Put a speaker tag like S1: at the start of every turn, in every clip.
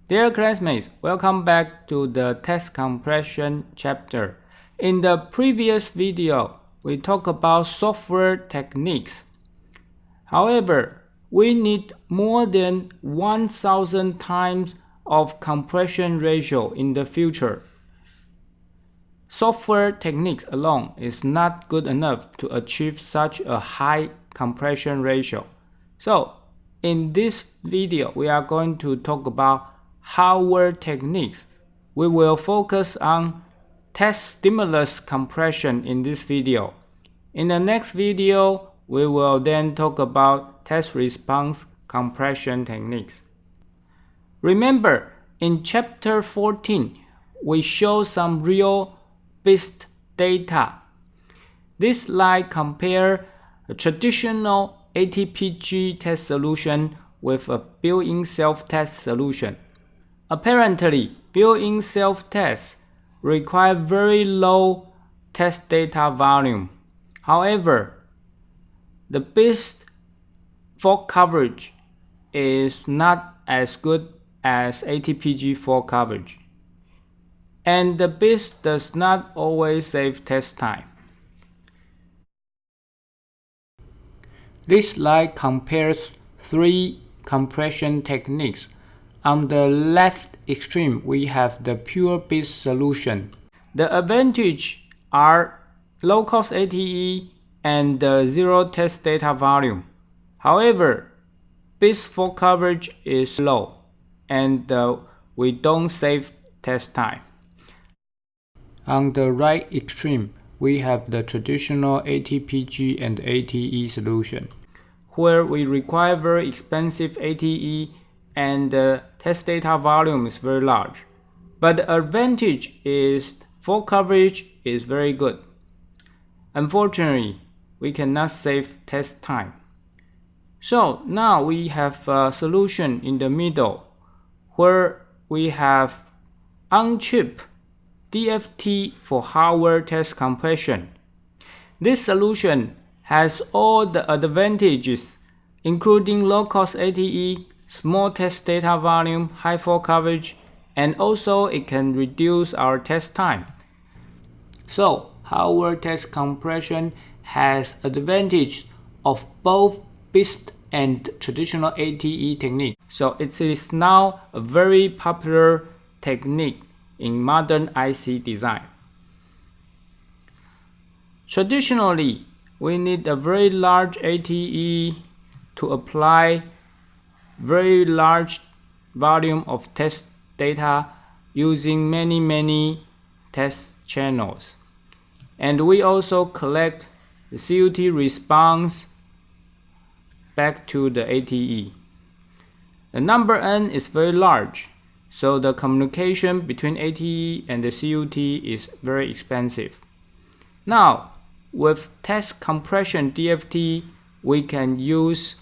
S1: Dear classmates, welcome back to the test compression chapter. In the previous video, we talked about software techniques. However, we need more than 1000 times of compression ratio in the future. Software techniques alone is not good enough to achieve such a high compression ratio. So, in this video, we are going to talk about hardware techniques. We will focus on test stimulus compression in this video. In the next video, we will then talk about test response compression techniques. Remember, in chapter 14, we show some real BIST data. This slide compares a traditional ATPG test solution with a built-in self-test solution. Apparently, built-in self-test require very low test data volume. However, the BIST fault coverage is not as good as ATPG fault coverage, and the BIST does not always save test time. This slide compares three compression techniques. On the left extreme, we have the pure BIST solution. The advantages are low-cost ATE and zero test data volume. However, BIST fault coverage is low, and we don't save test time. On the right extreme, we have the traditional ATPG and ATE solution, where we require very expensive ATE and the test data volume is very large. But the advantage is fault coverage is very good. Unfortunately, we cannot save test time. So now we have a solution in the middle where we have on-chip DFT for hardware test compression. This solution has all the advantages, including low-cost ATE, small test data volume, high fault coverage, and also it can reduce our test time. So, hardware test compression has advantage of both BIST and traditional ATE technique. So, it is now a very popular technique in modern IC design. Traditionally, we need a very large ATE to apply very large volume of test data using many test channels. And we also collect the CUT response back to the ATE. The number n is very large, so the communication between ATE and the CUT is very expensive. Now, with Test Compression DFT, we can use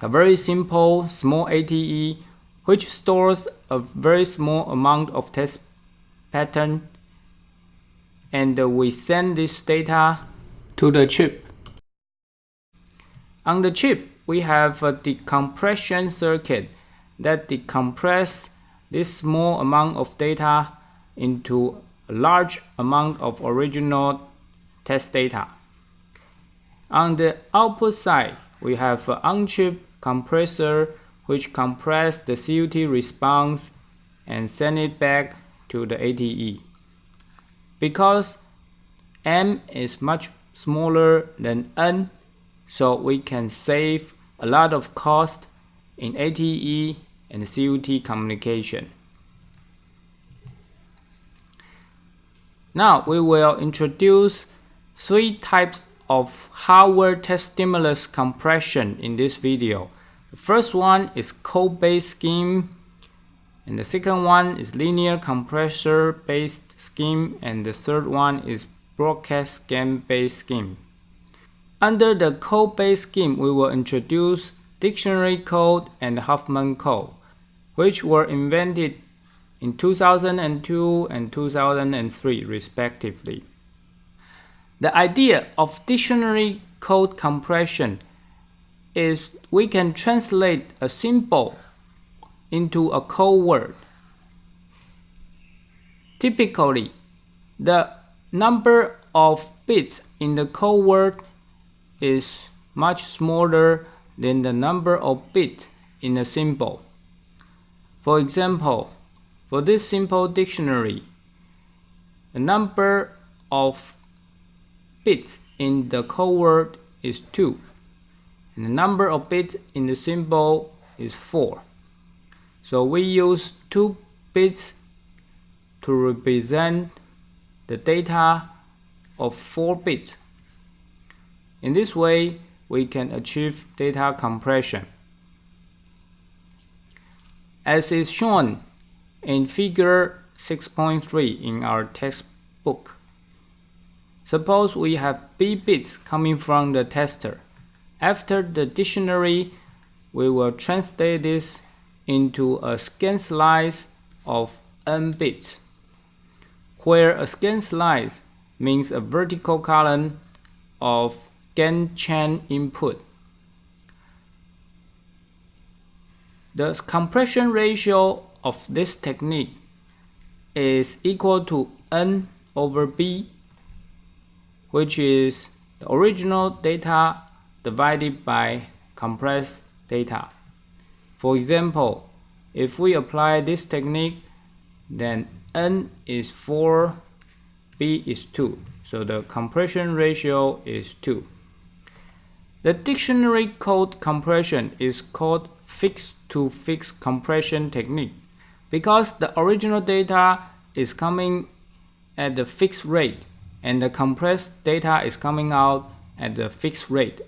S1: a very simple small ATE which stores a very small amount of test pattern, and we send this data to the chip. On the chip, we have a decompression circuit that decompresses this small amount of data into a large amount of original test data. On the output side, we have an on-chip compressor which compresses the CUT response and send it back to the ATE. Because M is much smaller than N, so we can save a lot of cost in ATE and CUT communication. Now we will introduce three types of hardware test stimulus compression in this video. The first one is code-based scheme, and the second one is linear compressor-based scheme, and the third one is broadcast scan-based scheme. Under the code-based scheme, we will introduce dictionary code and Huffman Code, which were invented in 2002 and 2003 respectively. The idea of dictionary code compression is we can translate a simple into a code word. Typically, the number of bits in the code word is much smaller than the number of bits in a symbol. For example, for this simple dictionary, the number of bits in the code word is 2, and the number of bits in the symbol is 4. So we use 2 bits to represent the data of 4 bits. In this way, we can achieve data compression. As is shown in figure 6.3 in our textbook. Suppose we have B bits coming from the tester. After the dictionary, we will translate this into a scan slice of N bits, where a scan slice means a vertical column of scan chain input. The compression ratio of this technique is equal to N over B, which is the original data divided by compressed data. For example, if we apply this technique, then N is 4, B is 2, so the compression ratio is 2. The dictionary code compression is called fix-to-fix compression technique because the original data is coming at the fixed rate and the compressed data is coming out at the fixed rate.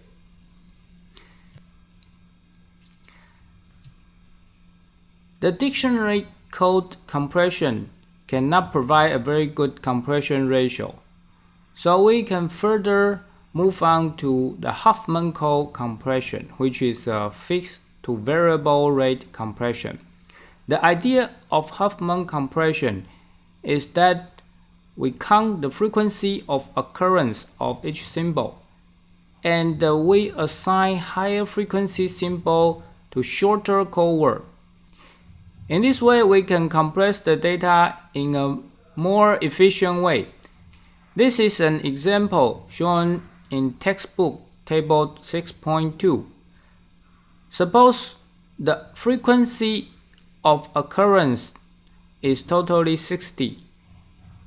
S1: The dictionary code compression cannot provide a very good compression ratio, so we can further move on to the Huffman Code compression, which is a fixed to variable rate compression. The idea of Huffman compression is that we count the frequency of occurrence of each symbol, and we assign higher frequency symbol to shorter code word. In this way, we can compress the data in a more efficient way. This is an example shown in textbook table 6.2. Suppose the frequency of occurrence is totally 60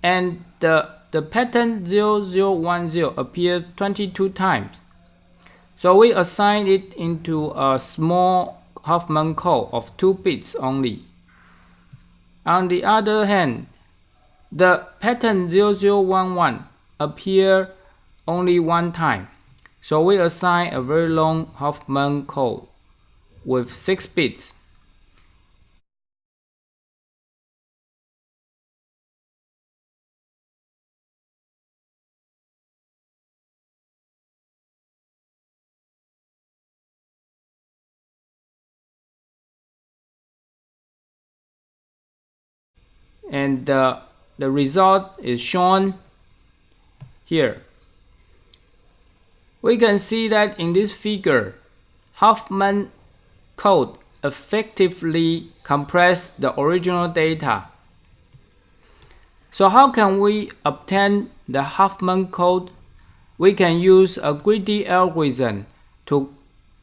S1: and the pattern 0010 appears 22 times. So we assign it into a small Huffman code of 2 bits only. On the other hand, the pattern 0011 appears only 1 time. So we assign a very long Huffman code with 6 bits. And the result is shown here. We can see that in this figure, Huffman Code effectively compressed the original data. So how can we obtain the Huffman Code? We can use a greedy algorithm to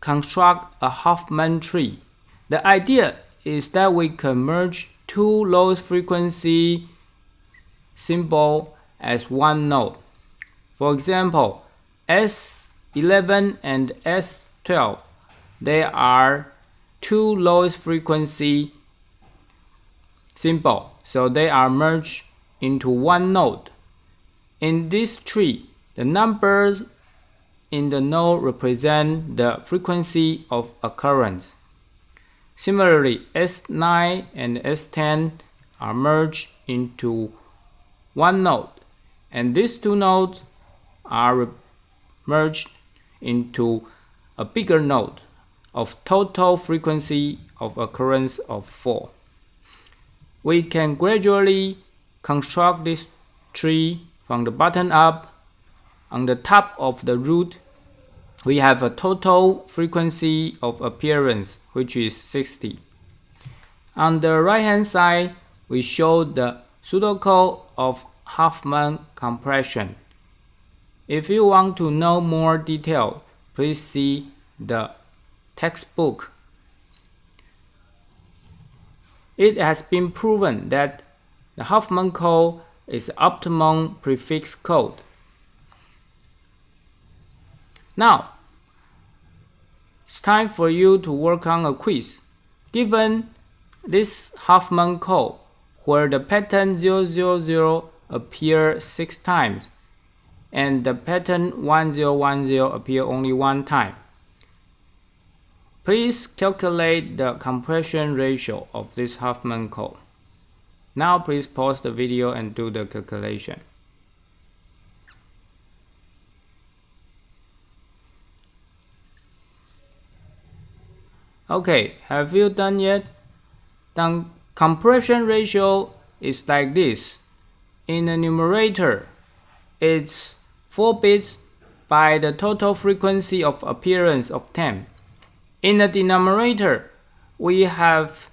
S1: construct a Huffman tree. The idea is that we can merge 2 lowest frequency symbols as one node. For example, S11 and S12, they are 2 lowest frequency symbols, so they are merged into one node. In this tree, the numbers in the node represent the frequency of occurrence. Similarly, S9 and S10 are merged into one node, and these 2 nodes are merged into a bigger node of total frequency of occurrence of 4. We can gradually construct this tree from the bottom up. On the top of the root, we have a total frequency of appearance, which is 60. On the right hand side, we show the pseudocode of Huffman compression. If you want to know more detail, please see the textbook. It has been proven that the Huffman code is optimum prefix code. Now, it's time for you to work on a quiz. Given this Huffman code, where the pattern 000 appears 6 times and the pattern 1010 appears only 1 time, please calculate the compression ratio of this Huffman code. Now please pause the video and do the calculation. Okay, have you done yet? The compression ratio is like this. In the numerator, it's 4 bits by the total frequency of appearance of 10. In the denominator, we have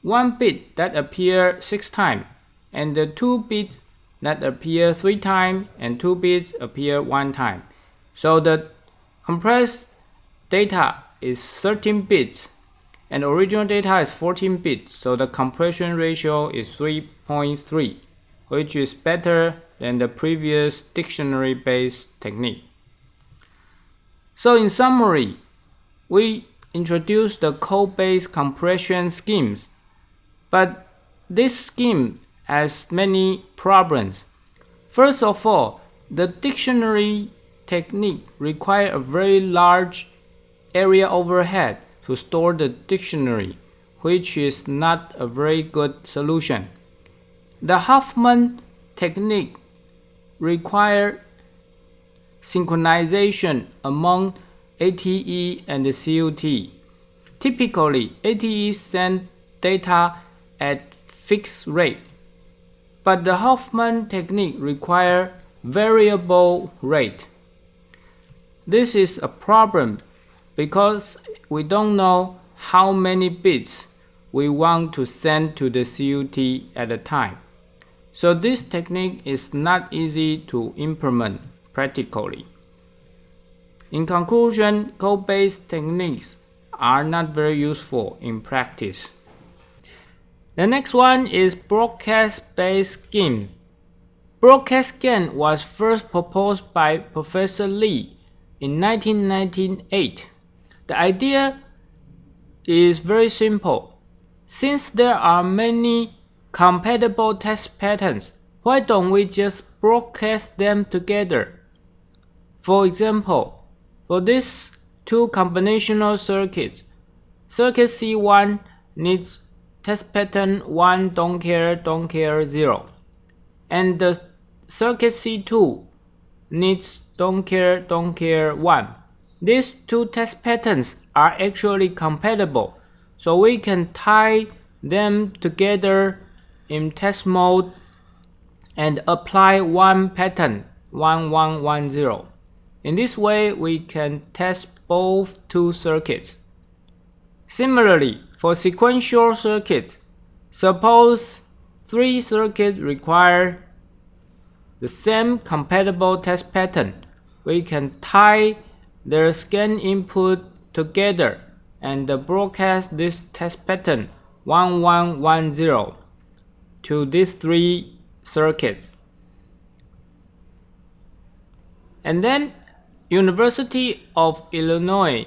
S1: 1 bit that appears 6 times, and the 2 bits that appear 3 times, and 2 bits appear 1 time. So the compressed data is 13 bits, and original data is 14 bits. So the compression ratio is 3.3, which is better than the previous dictionary-based technique. So in summary, we introduced the code-based compression schemes, but this scheme has many problems. First of all, the dictionary technique requires a very large area overhead to store the dictionary, which is not a very good solution. The Huffman technique requires synchronization among ATE and the CUT. Typically, ATE sends data at fixed rate, but the Huffman technique requires variable rate. This is a problem because we don't know how many bits we want to send to the CUT at a time. So this technique is not easy to implement practically. In conclusion, code-based techniques are not very useful in practice. The next one is broadcast-based schemes. Broadcast scan was first proposed by Professor Lee in 1998. The idea is very simple. Since there are many compatible test patterns, why don't we just broadcast them together? For example, for these 2 combinational circuits, circuit C1 needs test pattern 1 don't care 0, and the circuit C2 needs don't care 1. These 2 test patterns are actually compatible, so we can tie them together in test mode and apply one pattern 1110. In this way, we can test both 2 circuits. Similarly, for sequential circuits, suppose 3 circuits require the same compatible test pattern. We can tie their scan input together and broadcast this test pattern 1110 to these 3 circuits. And then University of Illinois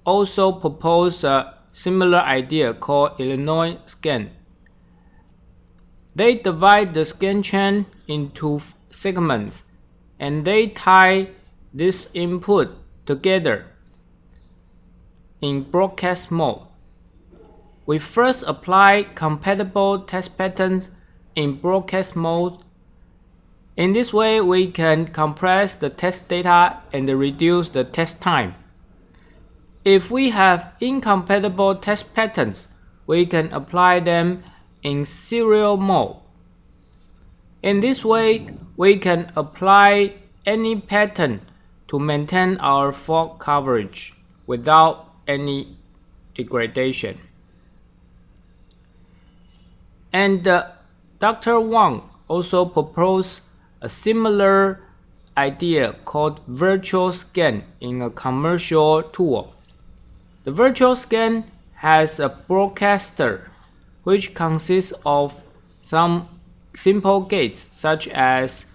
S1: also proposed a similar idea called Illinois scan. They divide the scan chain into segments and they tie this input together in broadcast mode. We first apply compatible test patterns in broadcast mode. In this way, we can compress the test data and reduce the test time. If we have incompatible test patterns, we can apply them in serial mode. In this way, we can apply any pattern to maintain our fault coverage without any degradation. And Dr. Wang also proposed a similar idea called virtual scan in a commercial tool. The virtual scan has a broadcaster which consists of some simple gates such as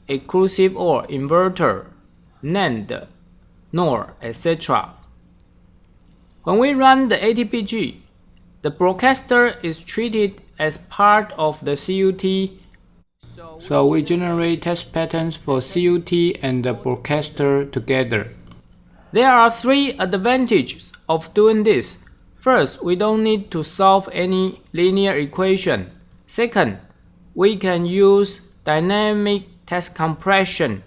S1: exclusive OR, inverter, NAND, NOR, etc. When we run the ATPG, the broadcaster is treated as part of the CUT, so we generate test patterns for CUT and the broadcaster together. There are 3 advantages of doing this. First, we don't need to solve any linear equation. Second, we can use dynamic test compression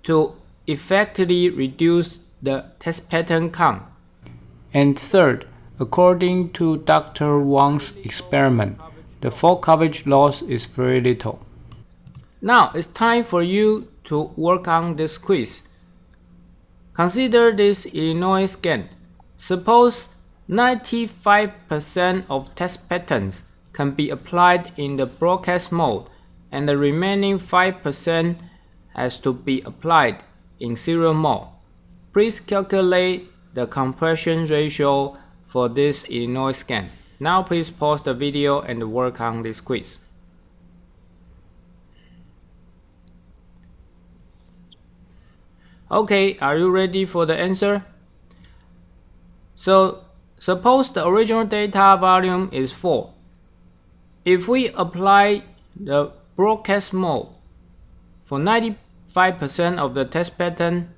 S1: to effectively reduce the test pattern count. And third, according to Dr. Wang's experiment, the fault coverage loss is very little. Now it's time for you to work on this quiz. Consider this Illinois scan. Suppose 95% of test patterns can be applied in the broadcast mode and the remaining 5% has to be applied in serial mode. Please calculate the compression ratio for this Illinois scan. Now please pause the video and work on this quiz. Okay, are you ready for the answer? So, suppose the original data volume is 4. If we apply the broadcast mode for 95% of the test pattern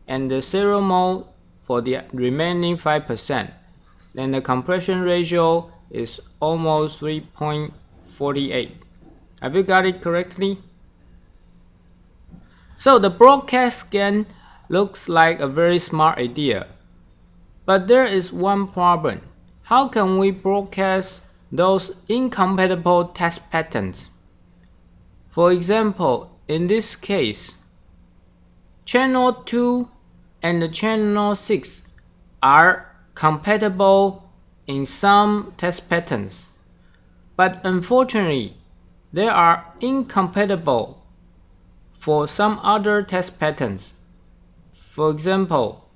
S1: and the serial mode for the remaining 5%, then the compression ratio is almost 3.48. Have you got it correctly? So the broadcast scan looks like a very smart idea. But there is one problem. How can we broadcast those incompatible test patterns? For example, in this case, channel 2 and channel 6 are compatible in some test patterns, but unfortunately, they are incompatible for some other test patterns. For example,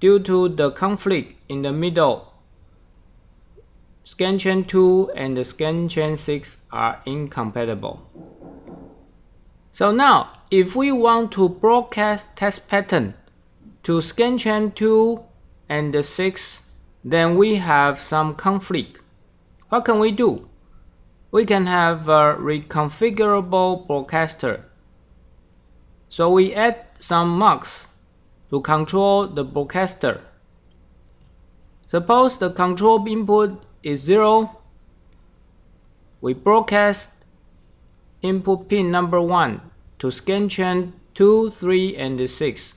S1: due to the conflict in the middle, scan chain 2 and the scan chain 6 are incompatible. So now, if we want to broadcast test pattern to scan chain 2 and the 6, then we have some conflict. What can we do? We can have a reconfigurable broadcaster. So we add some mux to control the broadcaster. Suppose the control input is 0. We broadcast input pin number 1 to scan chain 2, 3, and 6.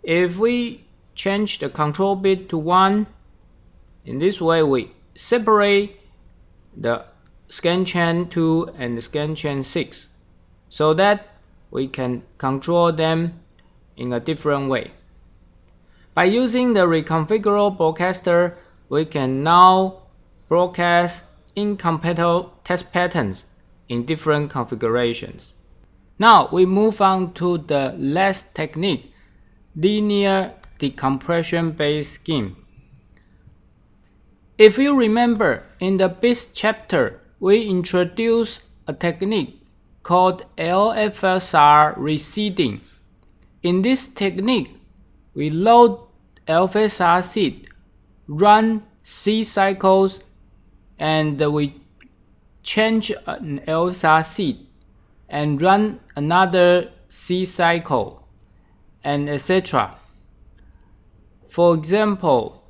S1: If we change the control bit to 1, in this way we separate the scan chain 2 and the scan chain 6 so that we can control them in a different way. By using the reconfigurable broadcaster, we can now broadcast incompatible test patterns in different configurations. Now we move on to the last technique, linear decompression based scheme. If you remember, in the BIS chapter, we introduced a technique called LFSR reseeding. In this technique, we load LFSR seed, run C cycles, and we change an LFSR seed and run another C cycle, and etc. For example,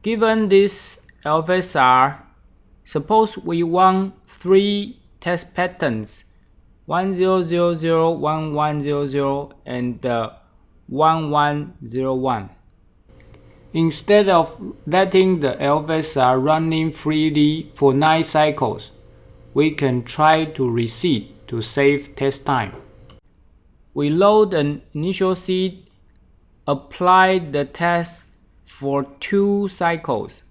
S1: given this LFSR, suppose we want 3 test patterns 1000, 1100, and 1101. Instead of letting the LFSR running freely for 9 cycles, we can try to reseed to save test time. We load an initial seed, apply the test for 2 cycles,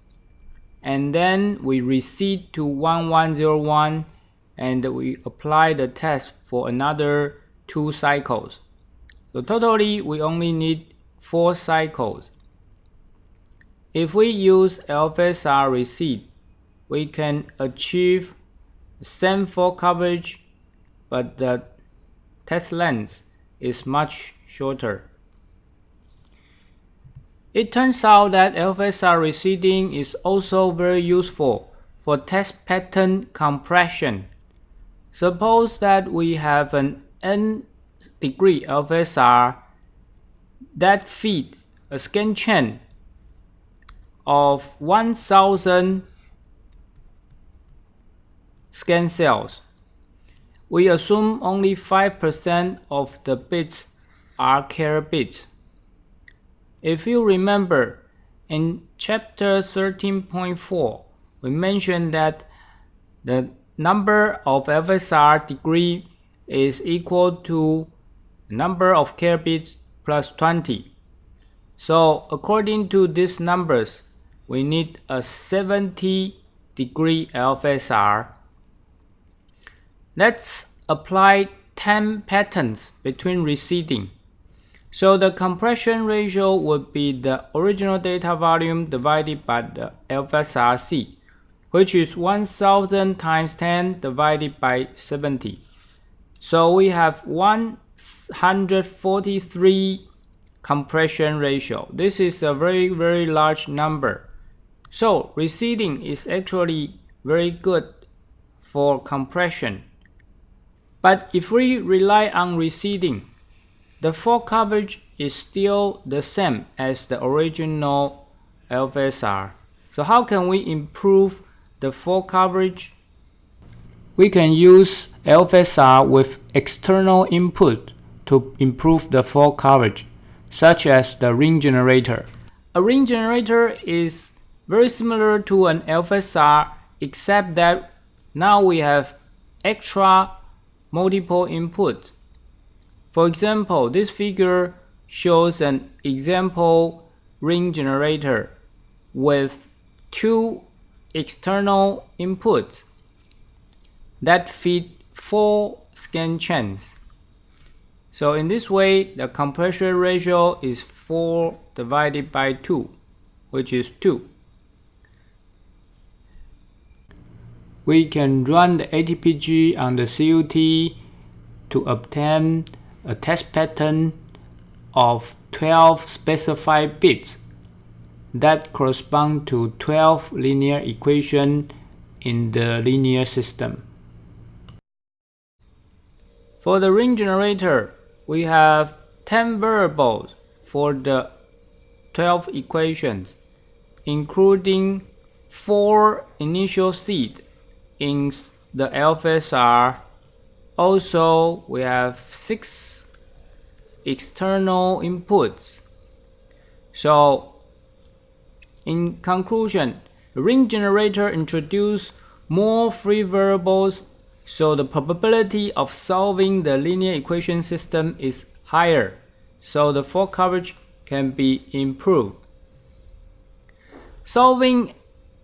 S1: and then we reset to 1101, and we apply the test for another 2 cycles. So totally we only need 4 cycles. If we use LFSR reset, we can achieve the same fault coverage, but the test length is much shorter. It turns out that LFSR resetting is also very useful for test pattern compression. Suppose that we have an n-degree LFSR that feeds a scan chain of 1000 scan cells. We assume only 5% of the bits are carrier bits. If you remember, in chapter 13.4, we mentioned that the number of LFSR degree is equal to the number of carrier bits plus 20. So according to these numbers, we need a 70-degree LFSR. Let's apply 10 patterns between resetting. So the compression ratio would be the original data volume divided by the LFSR-C, which is 1000 times 10 divided by 70. So we have 143 compression ratio. This is a very, very large number. So resetting is actually very good for compression. But if we rely on resetting, the fault coverage is still the same as the original LFSR. So how can we improve the fault coverage? We can use LFSR with external input to improve the fault coverage, such as the ring generator. A ring generator is very similar to an LFSR, except that now we have extra multiple inputs. For example, this figure shows an example ring generator with 2 external inputs that feed 4 scan chains. So in this way, the compression ratio is 4 divided by 2, which is 2. We can run the ATPG on the CUT to obtain a test pattern of 12 specified bits that correspond to 12 linear equations in the linear system. For the ring generator, we have 10 variables for the 12 equations, including 4 initial seeds in the LFSR. Also, we have 6 external inputs. So, in conclusion, the ring generator introduces more free variables, so the probability of solving the linear equation system is higher, so the fault coverage can be improved. Solving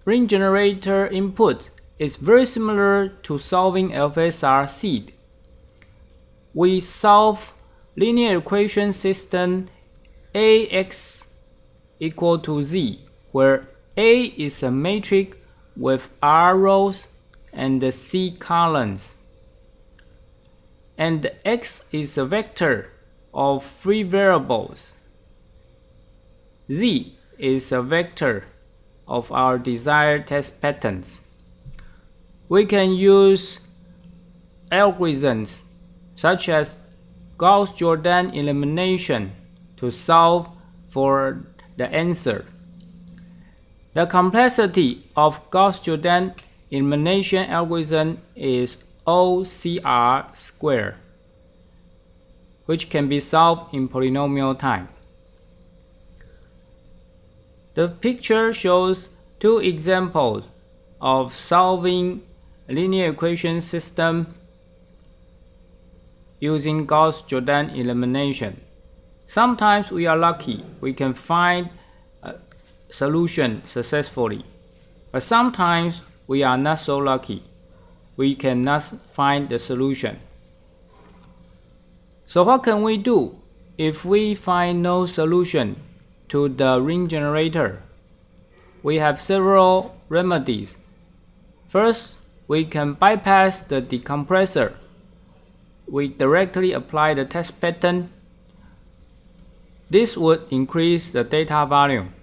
S1: ring generator input is very similar to solving LFSR seed. We solve linear equation system AX equal to Z, where A is a matrix with R rows and the C columns, and X is a vector of free variables. Z is a vector of our desired test patterns. We can use algorithms such as Gauss-Jordan elimination to solve for the answer. The complexity of Gauss-Jordan elimination algorithm is OCR squared, which can be solved in polynomial time. The picture shows 2 examples of solving a linear equation system using Gauss-Jordan elimination. Sometimes we are lucky, we can find a solution successfully. But sometimes we are not so lucky. We cannot find the solution. So what can we do if we find no solution to the ring generator? We have several remedies. First, we can bypass the decompressor. We directly apply the test pattern. This would increase the data volume.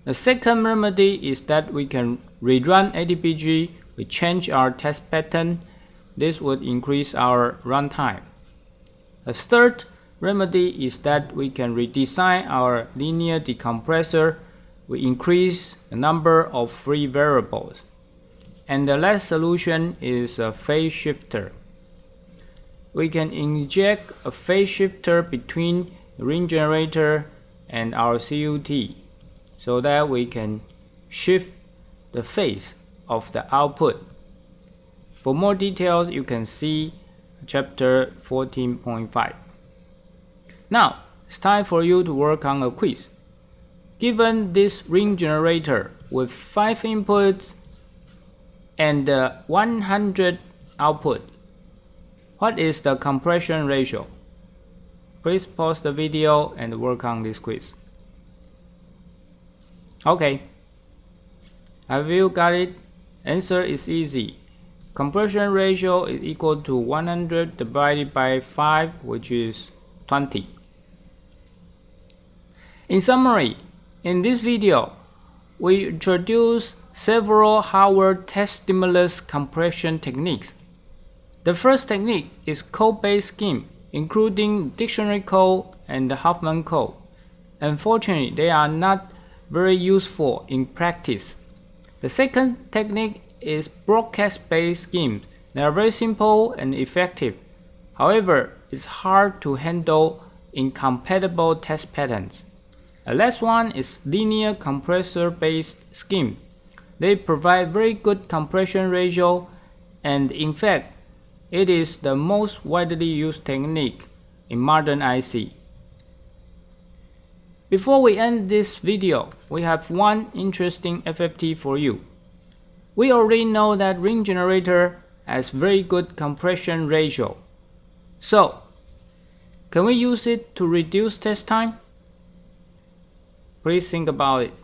S1: The second remedy is that we can rerun ADPG. We change our test pattern. This would increase our runtime. The third remedy is that we can redesign our linear decompressor. We increase the number of free variables. And the last solution is a phase shifter. We can inject a phase shifter between the ring generator and our CUT so that we can shift the phase of the output. For more details, you can see chapter 14.5. Now, it's time for you to work on a quiz. Given this ring generator with 5 inputs and 100 output, what is the compression ratio? Please pause the video and work on this quiz. Okay. Have you got it? Answer is easy. Compression ratio is equal to 100 divided by 5, which is 20. In summary, in this video, we introduce several hardware test stimulus compression techniques. The first technique is code-based scheme, including dictionary code and the Huffman Code. Unfortunately, they are not very useful in practice. The second technique is broadcast-based schemes. They are very simple and effective. However, it's hard to handle incompatible test patterns. The last one is linear compressor-based scheme. They provide very good compression ratio, and in fact, it is the most widely used technique in modern IC. Before we end this video, we have one interesting FFT for you. We already know that ring generator has very good compression ratio. So, can we use it to reduce test time? Please think about it.